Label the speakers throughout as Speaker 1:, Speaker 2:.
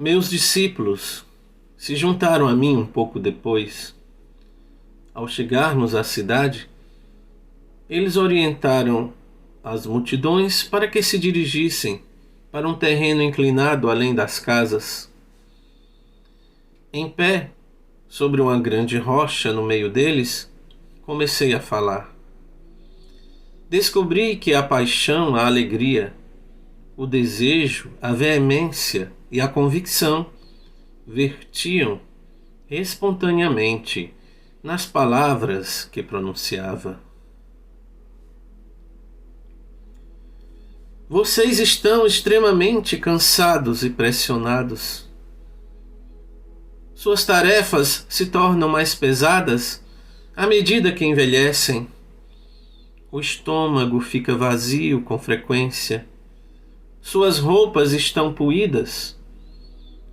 Speaker 1: Meus discípulos se juntaram a mim um pouco depois. Ao chegarmos à cidade, eles orientaram as multidões para que se dirigissem para um terreno inclinado além das casas. Em pé, sobre uma grande rocha no meio deles, comecei a falar. Descobri que a paixão, a alegria, o desejo, a veemência e a convicção vertiam espontaneamente nas palavras que pronunciava. Vocês estão extremamente cansados e pressionados. Suas tarefas se tornam mais pesadas à medida que envelhecem. O estômago fica vazio com frequência. Suas roupas estão poídas.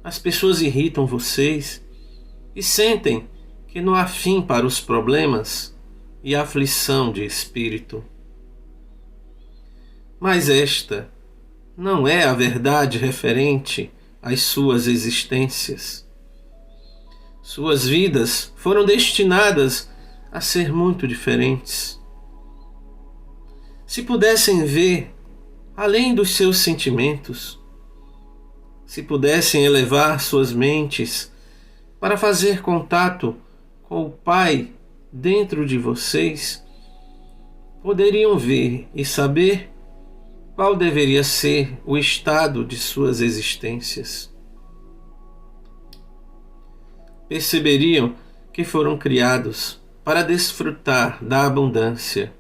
Speaker 1: As pessoas irritam vocês e sentem que não há fim para os problemas e a aflição de espírito. Mas esta não é a verdade referente às suas existências. Suas vidas foram destinadas a ser muito diferentes. Se pudessem ver além dos seus sentimentos, se pudessem elevar suas mentes para fazer contato com o Pai dentro de vocês, poderiam ver e saber qual deveria ser o estado de suas existências. Perceberiam que foram criados para desfrutar da abundância,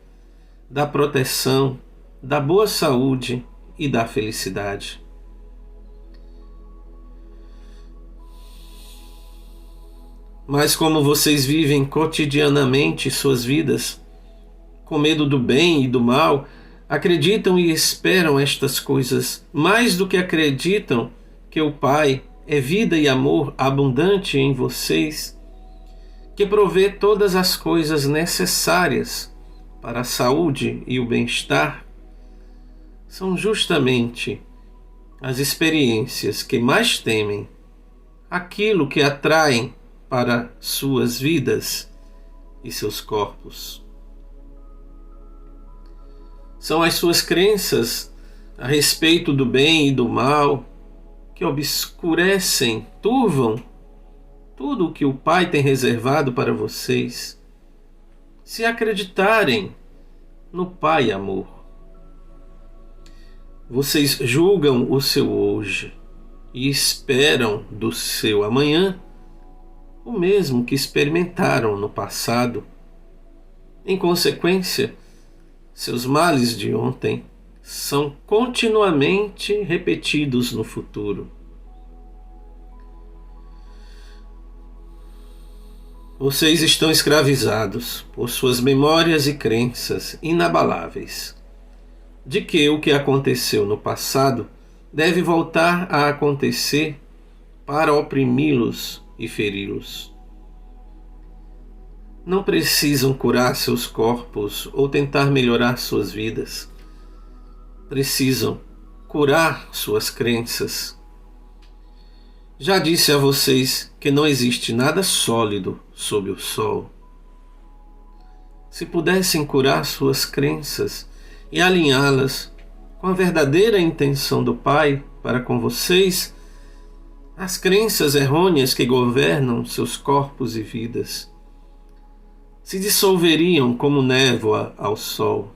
Speaker 1: da proteção, da boa saúde e da felicidade. Mas como vocês vivem cotidianamente suas vidas, com medo do bem e do mal, acreditam e esperam estas coisas mais do que acreditam que o Pai é vida e amor abundante em vocês, que provê todas as coisas necessárias para a saúde e o bem-estar, são justamente as experiências que mais temem, aquilo que atraem para suas vidas e seus corpos. São as suas crenças a respeito do bem e do mal que obscurecem, turvam tudo o que o Pai tem reservado para vocês. Se acreditarem no Pai Amor, vocês julgam o seu hoje e esperam do seu amanhã o mesmo que experimentaram no passado. Em consequência, seus males de ontem são continuamente repetidos no futuro. Vocês estão escravizados por suas memórias e crenças inabaláveis de que o que aconteceu no passado deve voltar a acontecer para oprimi-los e feri-los. Não precisam curar seus corpos ou tentar melhorar suas vidas. Precisam curar suas crenças. Já disse a vocês que não existe nada sólido sob o sol. Se pudessem curar suas crenças e alinhá-las com a verdadeira intenção do Pai para com vocês, as crenças errôneas que governam seus corpos e vidas se dissolveriam como névoa ao sol.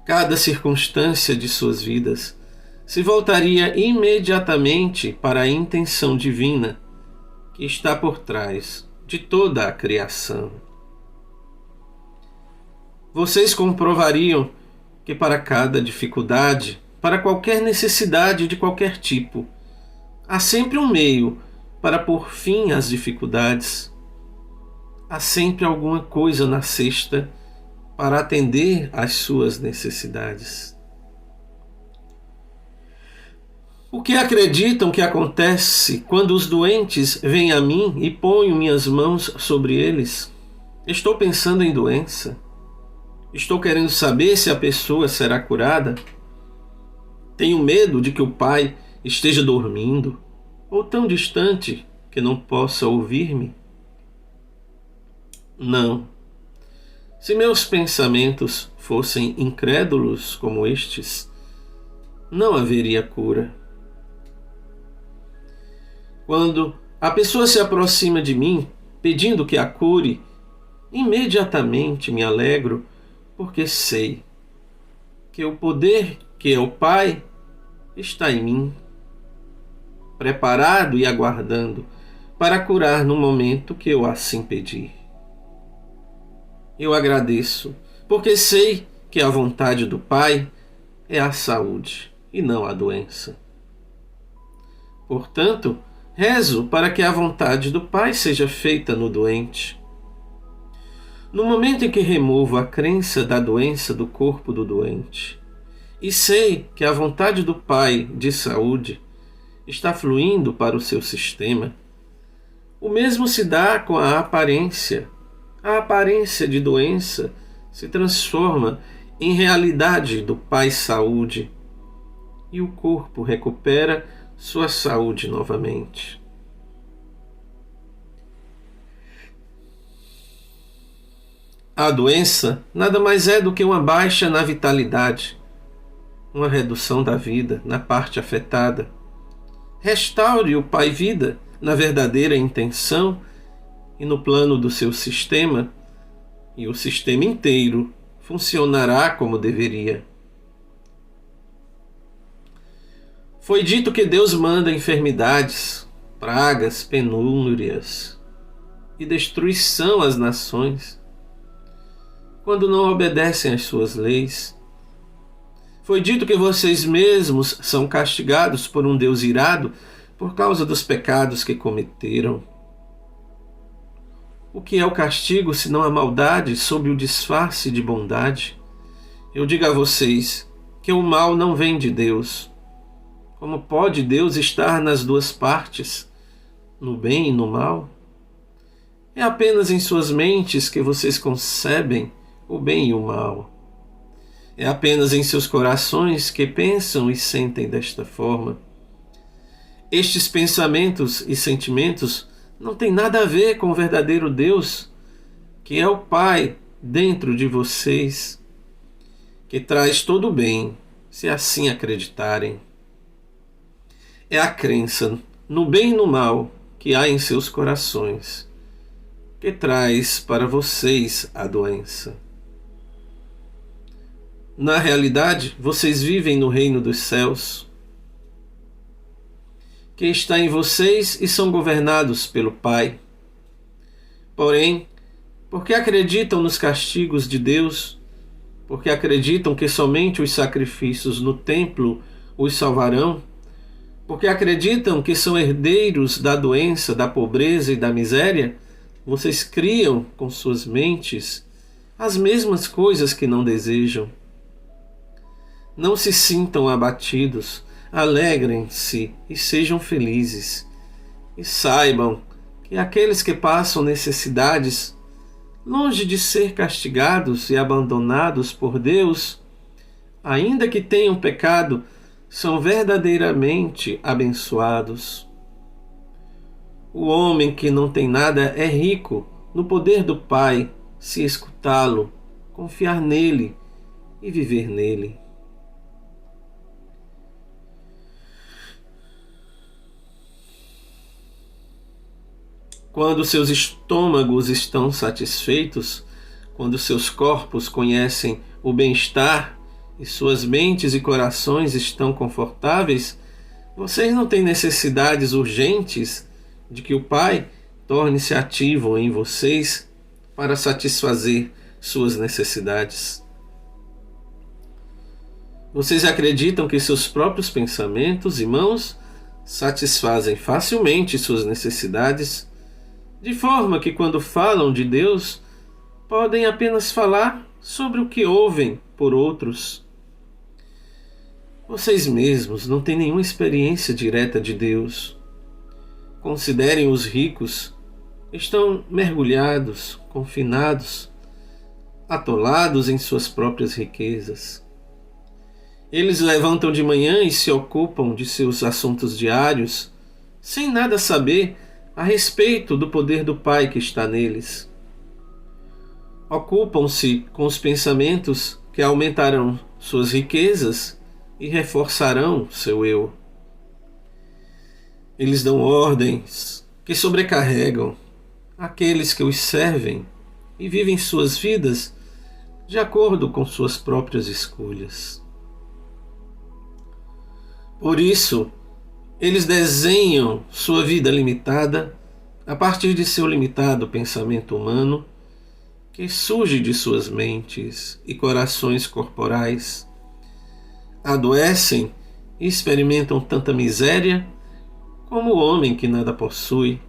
Speaker 1: Cada circunstância de suas vidas se voltaria imediatamente para a intenção divina que está por trás de toda a criação. Vocês comprovariam que para cada dificuldade, para qualquer necessidade de qualquer tipo, há sempre um meio para pôr fim às dificuldades. Há sempre alguma coisa na cesta para atender às suas necessidades. O que acreditam que acontece quando os doentes vêm a mim e ponho minhas mãos sobre eles? Estou pensando em doença. Estou querendo saber se a pessoa será curada. Tenho medo de que o Pai esteja dormindo ou tão distante que não possa ouvir-me? Não. Se meus pensamentos fossem incrédulos como estes, não haveria cura. Quando a pessoa se aproxima de mim pedindo que a cure, imediatamente me alegro, porque sei que o poder que é o Pai está em mim, preparado e aguardando para curar no momento que eu assim pedir. Eu agradeço, porque sei que a vontade do Pai é a saúde e não a doença. Portanto, rezo para que a vontade do Pai seja feita no doente. No momento em que removo a crença da doença do corpo do doente, e sei que a vontade do Pai de saúde está fluindo para o seu sistema, o mesmo se dá com a aparência. A aparência de doença se transforma em realidade do Pai Saúde e o corpo recupera sua saúde novamente. A doença nada mais é do que uma baixa na vitalidade, uma redução da vida na parte afetada. Restaure o Pai Vida na verdadeira intenção e no plano do seu sistema, e o sistema inteiro funcionará como deveria. Foi dito que Deus manda enfermidades, pragas, penúrias e destruição às nações quando não obedecem às suas leis. Foi dito que vocês mesmos são castigados por um Deus irado por causa dos pecados que cometeram. O que é o castigo senão a maldade sob o disfarce de bondade? Eu digo a vocês que o mal não vem de Deus. Como pode Deus estar nas duas partes, no bem e no mal? É apenas em suas mentes que vocês concebem o bem e o mal. É apenas em seus corações que pensam e sentem desta forma. Estes pensamentos e sentimentos não têm nada a ver com o verdadeiro Deus, que é o Pai dentro de vocês, que traz todo o bem, se assim acreditarem. É a crença no bem e no mal que há em seus corações, que traz para vocês a doença. Na realidade, vocês vivem no reino dos céus, que está em vocês e são governados pelo Pai. Porém, porque acreditam nos castigos de Deus, porque acreditam que somente os sacrifícios no templo os salvarão, porque acreditam que são herdeiros da doença, da pobreza e da miséria, vocês criam com suas mentes as mesmas coisas que não desejam. Não se sintam abatidos, alegrem-se e sejam felizes. E saibam que aqueles que passam necessidades, longe de ser castigados e abandonados por Deus, ainda que tenham pecado, são verdadeiramente abençoados. O homem que não tem nada é rico no poder do Pai, se escutá-lo, confiar nele e viver nele. Quando seus estômagos estão satisfeitos, quando seus corpos conhecem o bem-estar e suas mentes e corações estão confortáveis, vocês não têm necessidades urgentes de que o Pai torne-se ativo em vocês para satisfazer suas necessidades. Vocês acreditam que seus próprios pensamentos e mãos satisfazem facilmente suas necessidades, de forma que quando falam de Deus, podem apenas falar sobre o que ouvem por outros. Vocês mesmos não têm nenhuma experiência direta de Deus. Considerem os ricos, estão mergulhados, confinados, atolados em suas próprias riquezas. Eles levantam de manhã e se ocupam de seus assuntos diários, sem nada saber a respeito do poder do Pai que está neles. Ocupam-se com os pensamentos que aumentarão suas riquezas e reforçarão seu eu. Eles dão ordens que sobrecarregam aqueles que os servem e vivem suas vidas de acordo com suas próprias escolhas. Por isso, eles desenham sua vida limitada a partir de seu limitado pensamento humano que surge de suas mentes e corações corporais. Adoecem e experimentam tanta miséria como o homem que nada possui.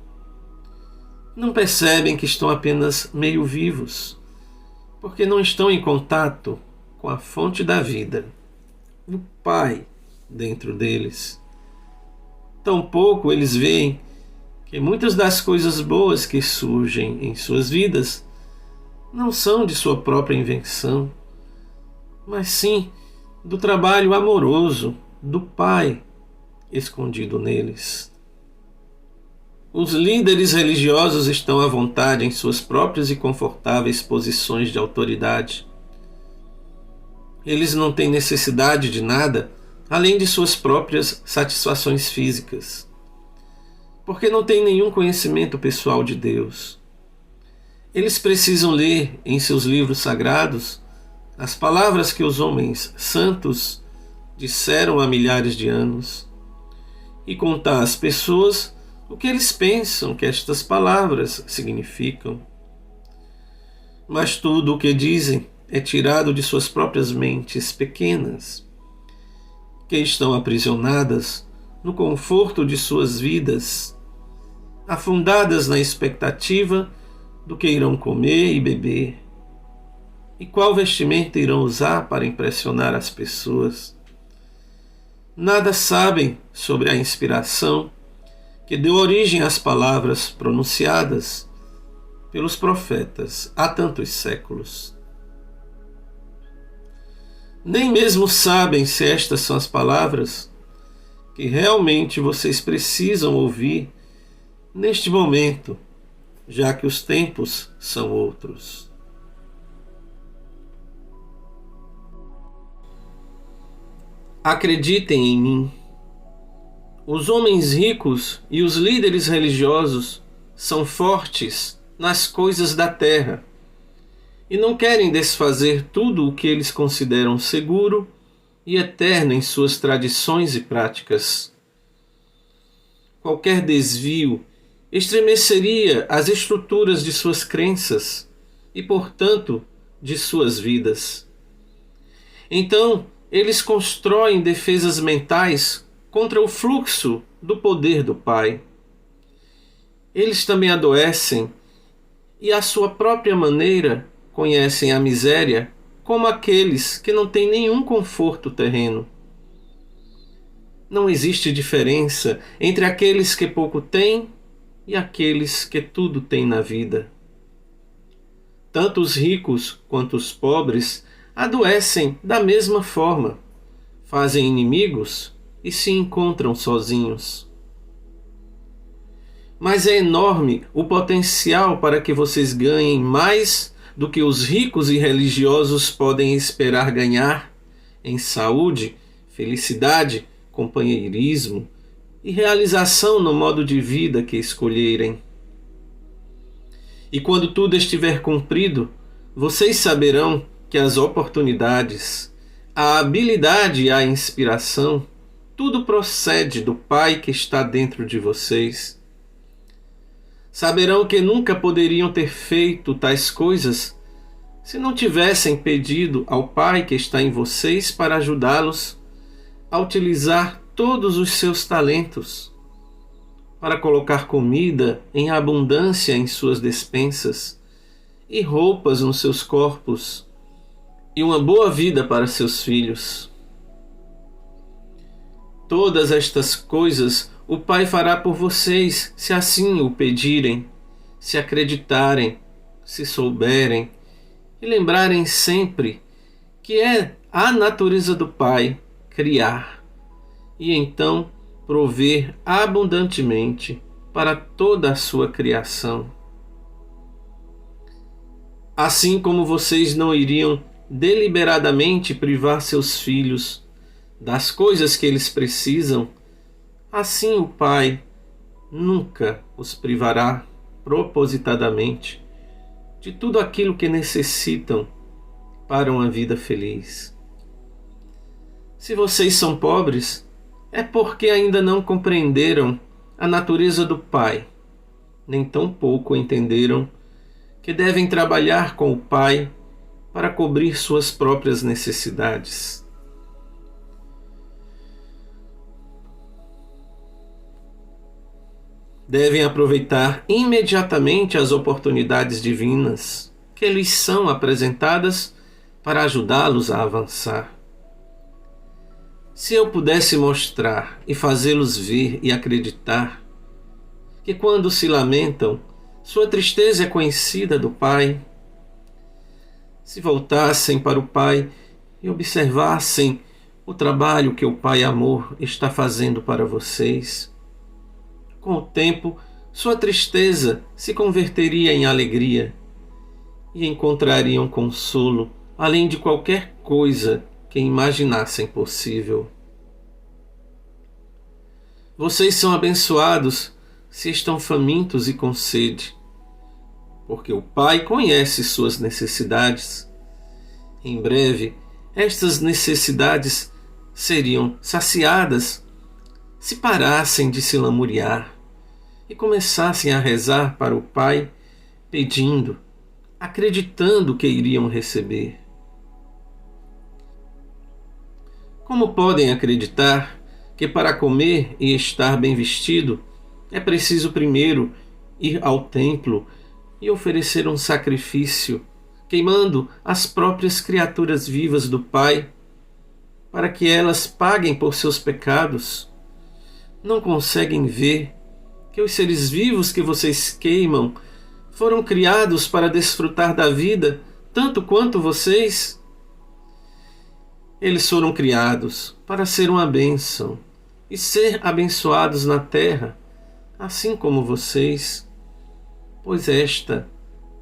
Speaker 1: Não percebem que estão apenas meio vivos, porque não estão em contato com a fonte da vida, o Pai dentro deles. Tampouco eles veem que muitas das coisas boas que surgem em suas vidas não são de sua própria invenção, mas sim do trabalho amoroso do Pai escondido neles. Os líderes religiosos estão à vontade em suas próprias e confortáveis posições de autoridade. Eles não têm necessidade de nada além de suas próprias satisfações físicas, porque não têm nenhum conhecimento pessoal de Deus. Eles precisam ler em seus livros sagrados as palavras que os homens santos disseram há milhares de anos e contar às pessoas o que eles pensam que estas palavras significam. Mas tudo o que dizem é tirado de suas próprias mentes pequenas, que estão aprisionadas no conforto de suas vidas, afundadas na expectativa do que irão comer e beber, e qual vestimenta irão usar para impressionar as pessoas. Nada sabem sobre a inspiração que deu origem às palavras pronunciadas pelos profetas há tantos séculos. Nem mesmo sabem se estas são as palavras que realmente vocês precisam ouvir neste momento, já que os tempos são outros. Acreditem em mim. Os homens ricos e os líderes religiosos são fortes nas coisas da terra e não querem desfazer tudo o que eles consideram seguro e eterno em suas tradições e práticas. Qualquer desvio estremeceria as estruturas de suas crenças e, portanto, de suas vidas. Então, eles constroem defesas mentais contra o fluxo do poder do Pai. Eles também adoecem e, à sua própria maneira, conhecem a miséria como aqueles que não têm nenhum conforto terreno. Não existe diferença entre aqueles que pouco têm e aqueles que tudo têm na vida. Tanto os ricos quanto os pobres adoecem da mesma forma, fazem inimigos e se encontram sozinhos. Mas é enorme o potencial para que vocês ganhem mais do que os ricos e religiosos podem esperar ganhar em saúde, felicidade, companheirismo e realização no modo de vida que escolherem. E quando tudo estiver cumprido, vocês saberão que as oportunidades, a habilidade e a inspiração, tudo procede do Pai que está dentro de vocês. Saberão que nunca poderiam ter feito tais coisas se não tivessem pedido ao Pai que está em vocês para ajudá-los a utilizar todos os seus talentos, para colocar comida em abundância em suas despensas e roupas nos seus corpos e uma boa vida para seus filhos. Todas estas coisas o Pai fará por vocês, se assim o pedirem, se acreditarem, se souberem e lembrarem sempre que é a natureza do Pai criar e então prover abundantemente para toda a sua criação. Assim como vocês não iriam deliberadamente privar seus filhos das coisas que eles precisam, assim o Pai nunca os privará propositadamente de tudo aquilo que necessitam para uma vida feliz. Se vocês são pobres, é porque ainda não compreenderam a natureza do Pai, nem tampouco entenderam que devem trabalhar com o Pai para cobrir suas próprias necessidades. Devem aproveitar imediatamente as oportunidades divinas que lhes são apresentadas para ajudá-los a avançar. Se eu pudesse mostrar e fazê-los ver e acreditar que quando se lamentam, sua tristeza é conhecida do Pai, se voltassem para o Pai e observassem o trabalho que o Pai Amor está fazendo para vocês, com o tempo, sua tristeza se converteria em alegria e encontrariam consolo além de qualquer coisa que imaginassem possível. Vocês são abençoados se estão famintos e com sede, porque o Pai conhece suas necessidades. Em breve, estas necessidades seriam saciadas se parassem de se lamuriar e começassem a rezar para o Pai, pedindo, acreditando que iriam receber. Como podem acreditar que para comer e estar bem vestido é preciso primeiro ir ao templo e oferecer um sacrifício, queimando as próprias criaturas vivas do Pai, para que elas paguem por seus pecados? Não conseguem ver que os seres vivos que vocês queimam foram criados para desfrutar da vida tanto quanto vocês? Eles foram criados para ser uma bênção e ser abençoados na terra, assim como vocês, pois esta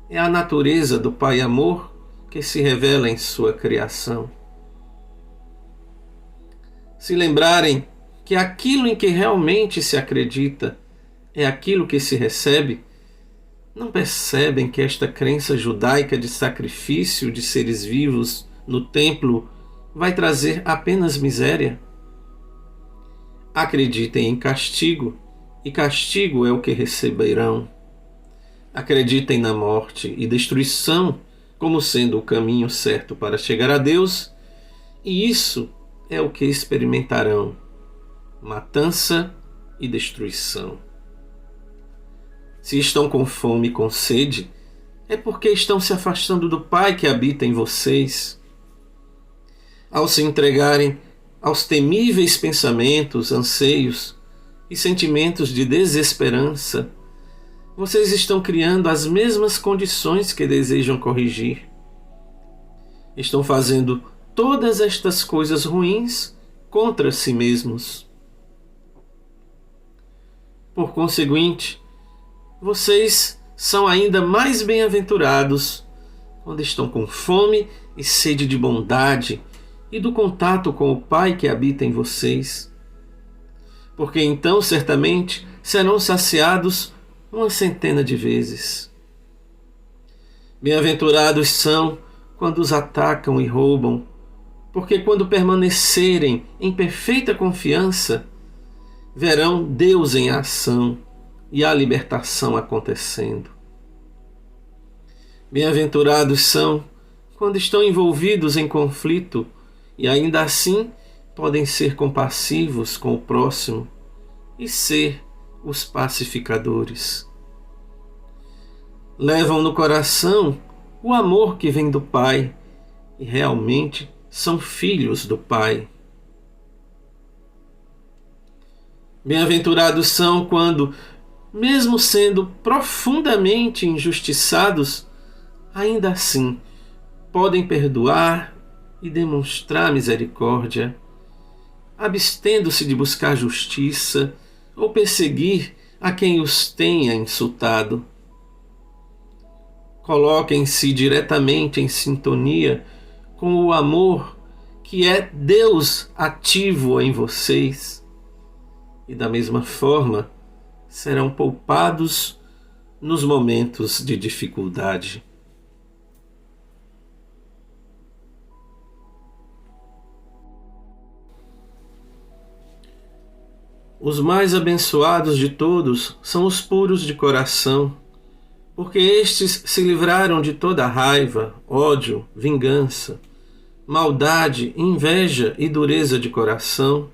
Speaker 1: é a natureza do Pai Amor que se revela em sua criação. Se lembrarem que aquilo em que realmente se acredita é aquilo que se recebe, não percebem que esta crença judaica de sacrifício de seres vivos no templo vai trazer apenas miséria? Acreditem em castigo, e castigo é o que receberão. Acreditem na morte e destruição como sendo o caminho certo para chegar a Deus, e isso é o que experimentarão: matança e destruição. Se estão com fome e com sede, é porque estão se afastando do Pai que habita em vocês. Ao se entregarem aos temíveis pensamentos, anseios e sentimentos de desesperança, vocês estão criando as mesmas condições que desejam corrigir. Estão fazendo todas estas coisas ruins contra si mesmos. Por conseguinte, vocês são ainda mais bem-aventurados quando estão com fome e sede de bondade e do contato com o Pai que habita em vocês, porque então certamente serão saciados uma centena de vezes. Bem-aventurados são quando os atacam e roubam, porque quando permanecerem em perfeita confiança, verão Deus em ação e a libertação acontecendo. Bem-aventurados são quando estão envolvidos em conflito e ainda assim podem ser compassivos com o próximo e ser os pacificadores. Levam no coração o amor que vem do Pai e realmente são filhos do Pai. Bem-aventurados são quando, mesmo sendo profundamente injustiçados, ainda assim podem perdoar e demonstrar misericórdia, abstendo-se de buscar justiça ou perseguir a quem os tenha insultado. Coloquem-se diretamente em sintonia com o amor que é Deus ativo em vocês, e da mesma forma serão poupados nos momentos de dificuldade. Os mais abençoados de todos são os puros de coração, porque estes se livraram de toda raiva, ódio, vingança, maldade, inveja e dureza de coração,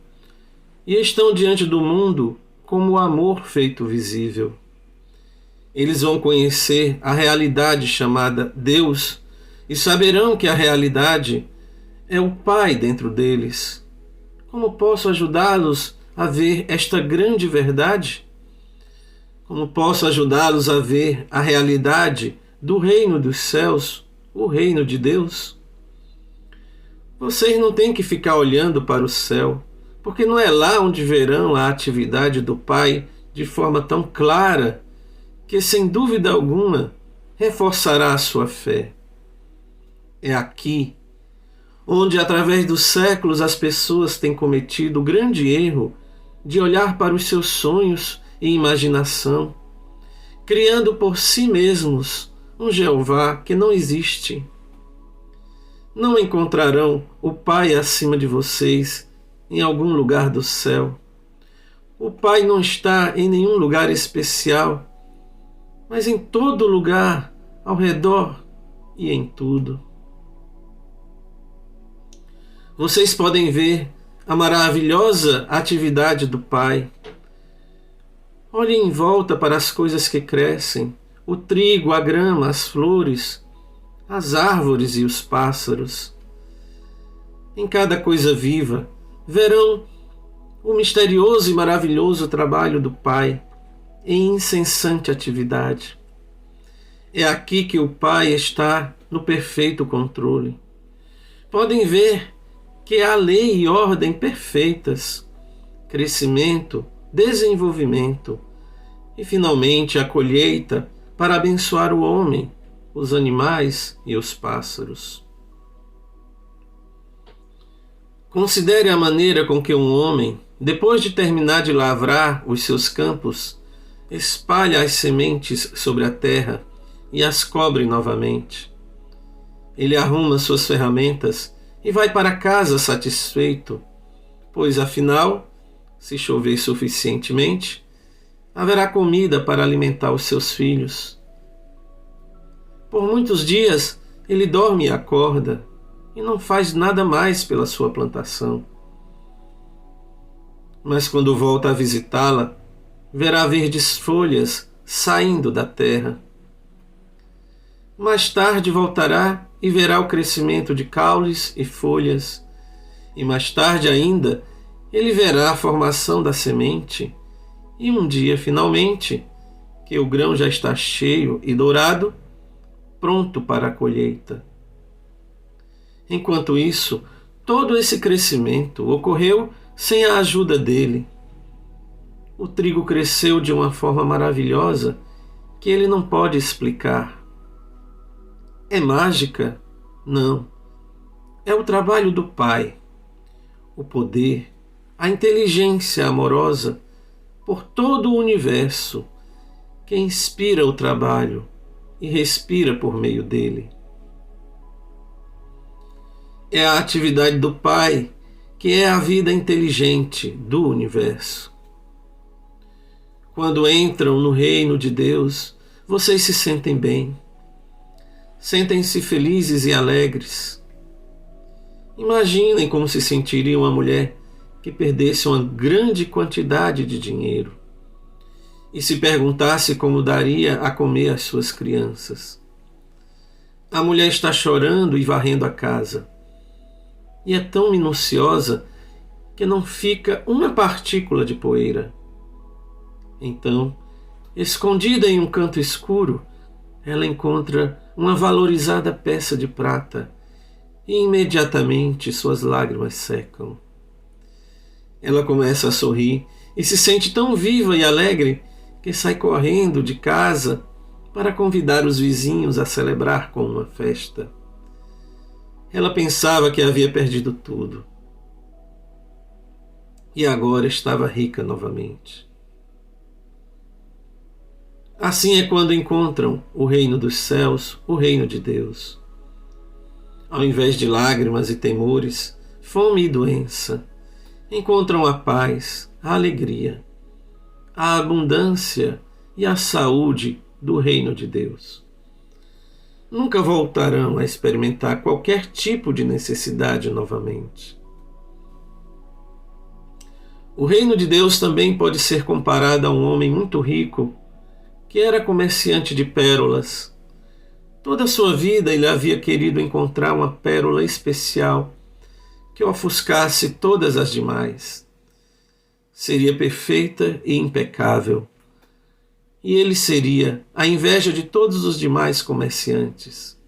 Speaker 1: e estão diante do mundo como o amor feito visível. Eles vão conhecer a realidade chamada Deus e saberão que a realidade é o Pai dentro deles. Como posso ajudá-los a ver esta grande verdade? Como posso ajudá-los a ver a realidade do reino dos céus, o reino de Deus? Vocês não têm que ficar olhando para o céu, porque não é lá onde verão a atividade do Pai de forma tão clara que, sem dúvida alguma, reforçará a sua fé. É aqui, onde através dos séculos as pessoas têm cometido o grande erro de olhar para os seus sonhos e imaginação, criando por si mesmos um Jeová que não existe. Não encontrarão o Pai acima de vocês em algum lugar do céu. O Pai não está em nenhum lugar especial, mas em todo lugar, ao redor e em tudo. Vocês podem ver a maravilhosa atividade do Pai. Olhem em volta para as coisas que crescem, o trigo, a grama, as flores, as árvores e os pássaros. Em cada coisa viva, verão o misterioso e maravilhoso trabalho do Pai em incessante atividade. É aqui que o Pai está no perfeito controle. Podem ver que há lei e ordem perfeitas, crescimento, desenvolvimento e, finalmente, a colheita para abençoar o homem, os animais e os pássaros. Considere a maneira com que um homem, depois de terminar de lavrar os seus campos, espalha as sementes sobre a terra e as cobre novamente. Ele arruma suas ferramentas e vai para casa satisfeito, pois afinal, se chover suficientemente, haverá comida para alimentar os seus filhos. Por muitos dias ele dorme e acorda e não faz nada mais pela sua plantação. Mas quando volta a visitá-la, verá verdes folhas saindo da terra. Mais tarde voltará e verá o crescimento de caules e folhas, e mais tarde ainda ele verá a formação da semente, e um dia, finalmente, que o grão já está cheio e dourado, pronto para a colheita. Enquanto isso, todo esse crescimento ocorreu sem a ajuda dele. O trigo cresceu de uma forma maravilhosa que ele não pode explicar. É mágica? Não. É o trabalho do Pai, o poder, a inteligência amorosa por todo o universo que inspira o trabalho e respira por meio dele. É a atividade do Pai que é a vida inteligente do universo. Quando entram no reino de Deus, vocês se sentem bem. Sentem-se felizes e alegres. Imaginem como se sentiria uma mulher que perdesse uma grande quantidade de dinheiro e se perguntasse como daria a comer às suas crianças. A mulher está chorando e varrendo a casa, e é tão minuciosa que não fica uma partícula de poeira. Então, escondida em um canto escuro, ela encontra uma valorizada peça de prata e imediatamente suas lágrimas secam. Ela começa a sorrir e se sente tão viva e alegre que sai correndo de casa para convidar os vizinhos a celebrar com uma festa. Ela pensava que havia perdido tudo e agora estava rica novamente. Assim é quando encontram o reino dos céus, o reino de Deus. Ao invés de lágrimas e temores, fome e doença, encontram a paz, a alegria, a abundância e a saúde do reino de Deus. Nunca voltarão a experimentar qualquer tipo de necessidade novamente. O reino de Deus também pode ser comparado a um homem muito rico que era comerciante de pérolas. Toda a sua vida ele havia querido encontrar uma pérola especial que ofuscasse todas as demais. Seria perfeita e impecável. E ele seria a inveja de todos os demais comerciantes.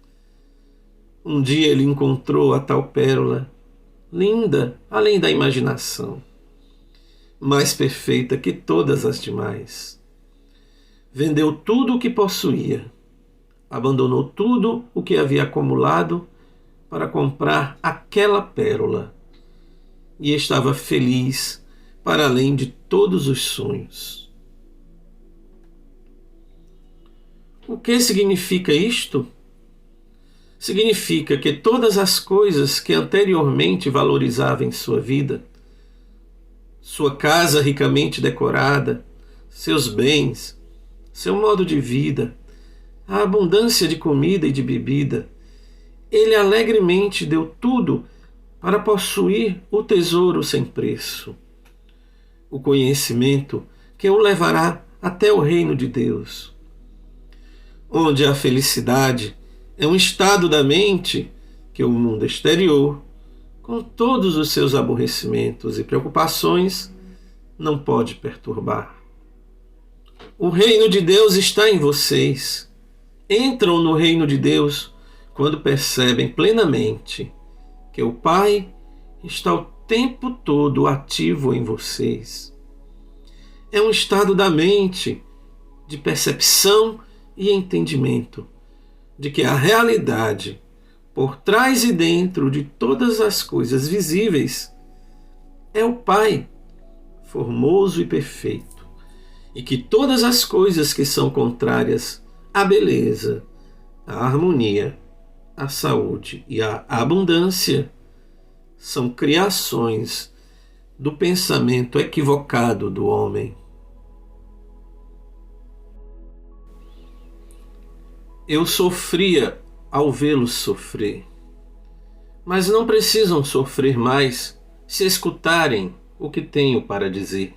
Speaker 1: Um dia ele encontrou a tal pérola, linda além da imaginação, mais perfeita que todas as demais. Vendeu tudo o que possuía, abandonou tudo o que havia acumulado para comprar aquela pérola e estava feliz para além de todos os sonhos. O que significa isto? Significa que todas as coisas que anteriormente valorizava em sua vida, sua casa ricamente decorada, seus bens, seu modo de vida, a abundância de comida e de bebida, ele alegremente deu tudo para possuir o tesouro sem preço, o conhecimento que o levará até o reino de Deus, onde a felicidade é um estado da mente que o mundo exterior, com todos os seus aborrecimentos e preocupações, não pode perturbar. O reino de Deus está em vocês. Entram no reino de Deus quando percebem plenamente que o Pai está o tempo todo ativo em vocês. É um estado da mente de percepção e entendimento de que a realidade, por trás e dentro de todas as coisas visíveis, é o Pai, formoso e perfeito, e que todas as coisas que são contrárias à beleza, à harmonia, à saúde e à abundância são criações do pensamento equivocado do homem. Eu sofria ao vê-los sofrer, mas não precisam sofrer mais se escutarem o que tenho para dizer.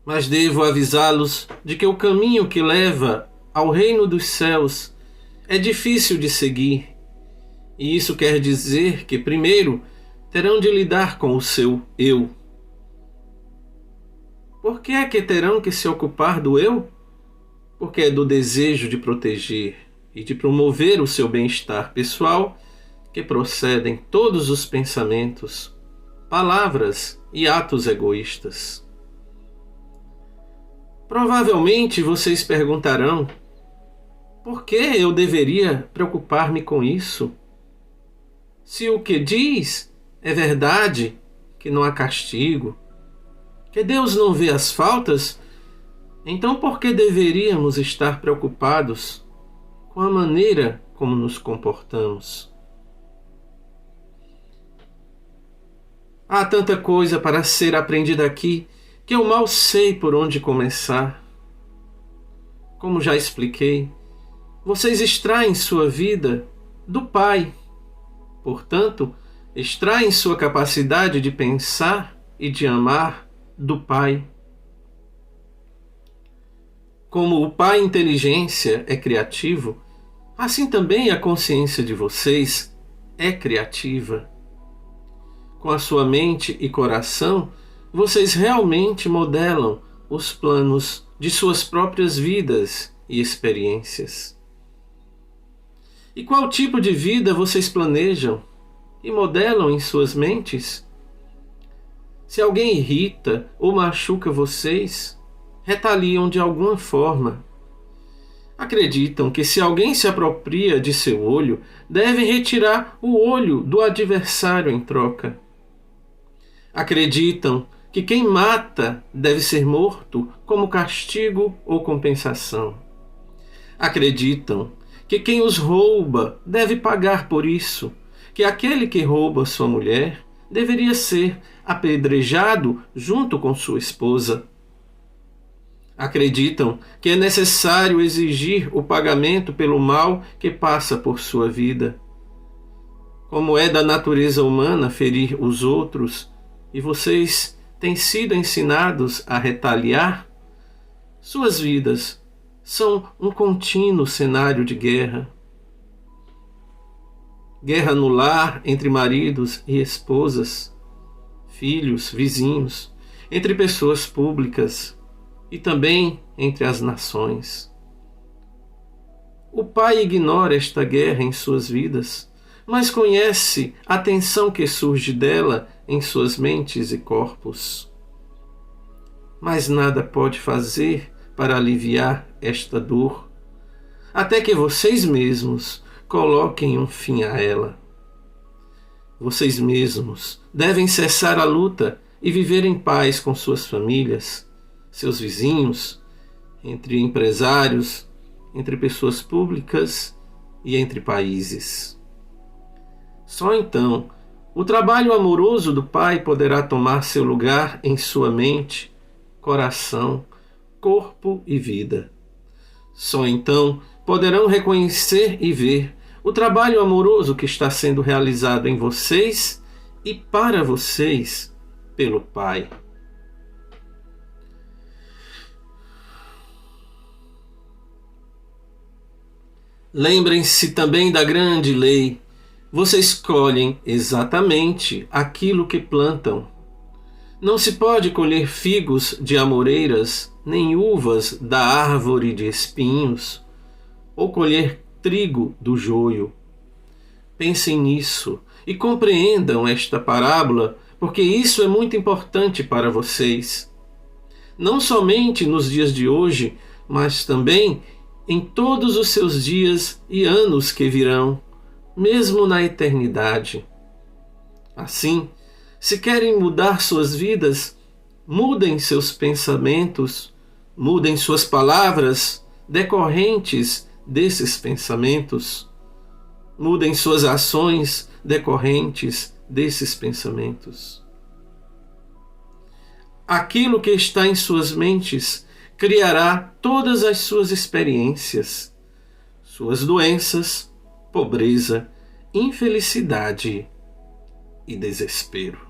Speaker 1: Mas devo avisá-los de que o caminho que leva ao reino dos céus é difícil de seguir, e isso quer dizer que primeiro terão de lidar com o seu eu. Por que é que terão que se ocupar do eu? Porque é do desejo de proteger e de promover o seu bem-estar pessoal que procedem todos os pensamentos, palavras e atos egoístas. Provavelmente vocês perguntarão: por que eu deveria preocupar-me com isso? Se o que diz é verdade, que não há castigo, que Deus não vê as faltas, então por que deveríamos estar preocupados com a maneira como nos comportamos? Há tanta coisa para ser aprendida aqui que eu mal sei por onde começar. Como já expliquei, vocês extraem sua vida do Pai. Portanto, extraem sua capacidade de pensar e de amar do Pai. Como o Pai Inteligência é criativo, assim também a consciência de vocês é criativa. Com a sua mente e coração, vocês realmente modelam os planos de suas próprias vidas e experiências. E qual tipo de vida vocês planejam e modelam em suas mentes? Se alguém irrita ou machuca vocês, retaliam de alguma forma. Acreditam que se alguém se apropria de seu olho, devem retirar o olho do adversário em troca. Acreditam que quem mata deve ser morto como castigo ou compensação. Acreditam que quem os rouba deve pagar por isso, que aquele que rouba sua mulher deveria ser apedrejado junto com sua esposa. Acreditam que é necessário exigir o pagamento pelo mal que passa por sua vida. Como é da natureza humana ferir os outros, e vocês têm sido ensinados a retaliar, suas vidas são um contínuo cenário de guerra. Guerra no lar entre maridos e esposas, filhos, vizinhos, entre pessoas públicas e também entre as nações. O Pai ignora esta guerra em suas vidas, mas conhece a tensão que surge dela em suas mentes e corpos. Mas nada pode fazer para aliviar esta dor, até que vocês mesmos coloquem um fim a ela. Vocês mesmos devem cessar a luta e viver em paz com suas famílias, seus vizinhos, entre empresários, entre pessoas públicas e entre países. Só então o trabalho amoroso do Pai poderá tomar seu lugar em sua mente, coração, corpo e vida. Só então poderão reconhecer e ver o trabalho amoroso que está sendo realizado em vocês e para vocês pelo Pai. Lembrem-se também da grande lei. Vocês colhem exatamente aquilo que plantam. Não se pode colher figos de amoreiras, nem uvas da árvore de espinhos, ou colher trigo do joio. Pensem nisso e compreendam esta parábola, porque isso é muito importante para vocês. Não somente nos dias de hoje, mas também em todos os seus dias e anos que virão, mesmo na eternidade. Assim, se querem mudar suas vidas, mudem seus pensamentos, mudem suas palavras decorrentes desses pensamentos, mudem suas ações decorrentes desses pensamentos. Aquilo que está em suas mentes criará todas as suas experiências, suas doenças, pobreza, infelicidade e desespero.